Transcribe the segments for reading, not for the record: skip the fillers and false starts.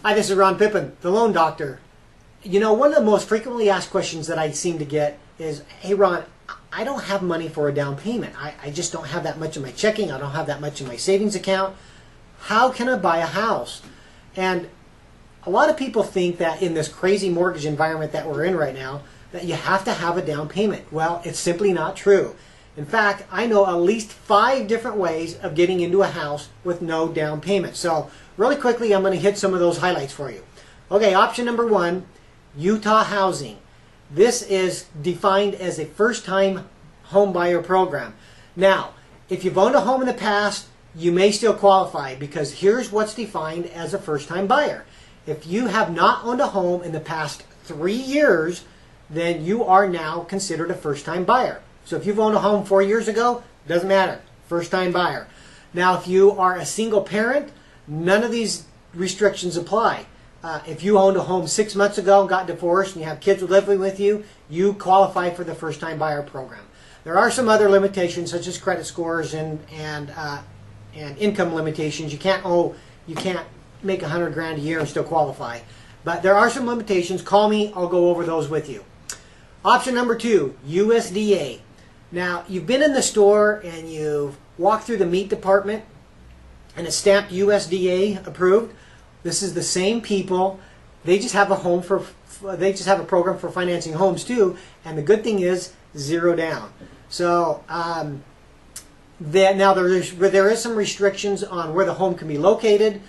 Hi, this is Ron Pippin, the Loan Doctor. You know, one of the most frequently asked questions that I seem to get is, hey Ron, I don't have money for a down payment. I just don't have that much in my checking. I don't have that much in my savings account. How can I buy a house? And a lot of people think that in this crazy mortgage environment that we're in right now, that you have to have a down payment. Well, it's simply not true. In fact, I know at least 5 different ways of getting into a house with no down payment. So really quickly, I'm going to hit some of those highlights for you. Okay, option number 1, Utah Housing. This is defined as a first-time home buyer program. Now, if you've owned a home in the past, you may still qualify because here's what's defined as a first-time buyer. If you have not owned a home in the past 3 years, then you are now considered a first-time buyer. So if you've owned a home 4 years ago, doesn't matter, first-time buyer. Now, if you are a single parent, none of these restrictions apply. If you owned a home 6 months ago and got divorced and you have kids living with you, you qualify for the first-time buyer program. There are some other limitations such as credit scores and income limitations. You can't make $100,000 a year and still qualify. But there are some limitations. Call me, I'll go over those with you. Option number 2, USDA. Now, you've been in the store and you've walked through the meat department and it's stamped USDA approved. This is the same people. They just have a program for financing homes too, and the good thing is 0 down. So now there is some restrictions on where the home can be located.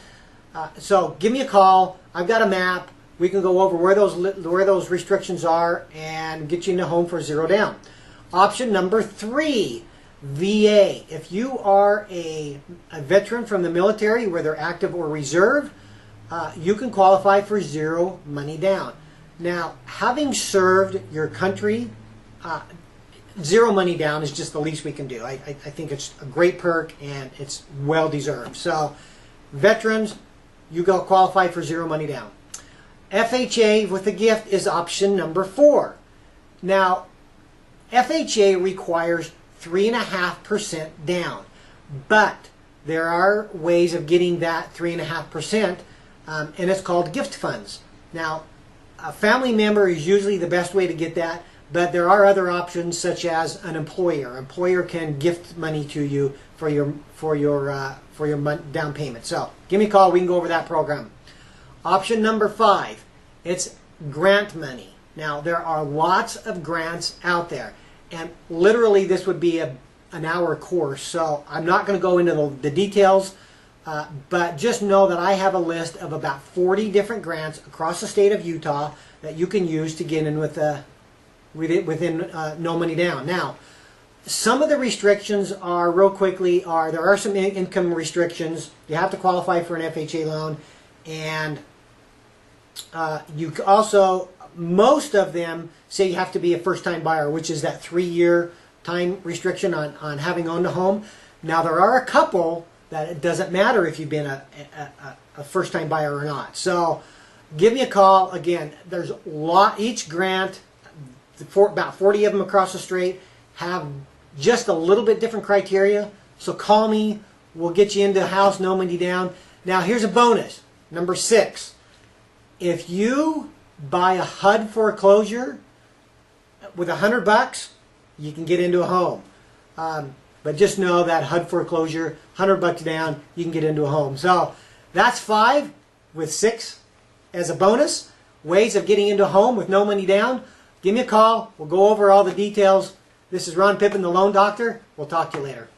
So give me a call. I've got a map. We can go over where those restrictions are and get you in a home for 0 down. Option number 3, VA. If you are a veteran from the military, whether active or reserve, you can qualify for 0 money down. Now, having served your country, 0 money down is just the least we can do. I think it's a great perk and it's well deserved. So, veterans, you go qualify for 0 money down. FHA with a gift is option number 4. Now, FHA requires 3.5% down, but there are ways of getting that 3.5%, and it's called gift funds. Now, a family member is usually the best way to get that, but there are other options such as an employer. An employer can gift money to you for your down payment. So, give me a call. We can go over that program. Option number 5, it's grant money. Now, there are lots of grants out there, and literally this would be an hour course, so I'm not going to go into the details, but just know that I have a list of about 40 different grants across the state of Utah that you can use to get in within no money down. Now, some of the restrictions are, real quickly, there are some income restrictions. You have to qualify for an FHA loan, and you also, most of them say you have to be a first-time buyer, which is that 3-year time restriction on having owned a home. Now, there are a couple that it doesn't matter if you've been a first-time buyer or not. So, give me a call. Again, there's each grant, about 40 of them across the state, have just a little bit different criteria. So call me. We'll get you into a house, no money down. Now, here's a bonus. Number 6. If you buy a HUD foreclosure with $100, you can get into a home. But just know that HUD foreclosure, $100 down, you can get into a home. So that's 5 with 6 as a bonus. Ways of getting into a home with no money down. Give me a call. We'll go over all the details. This is Ron Pippin, the Loan Doctor. We'll talk to you later.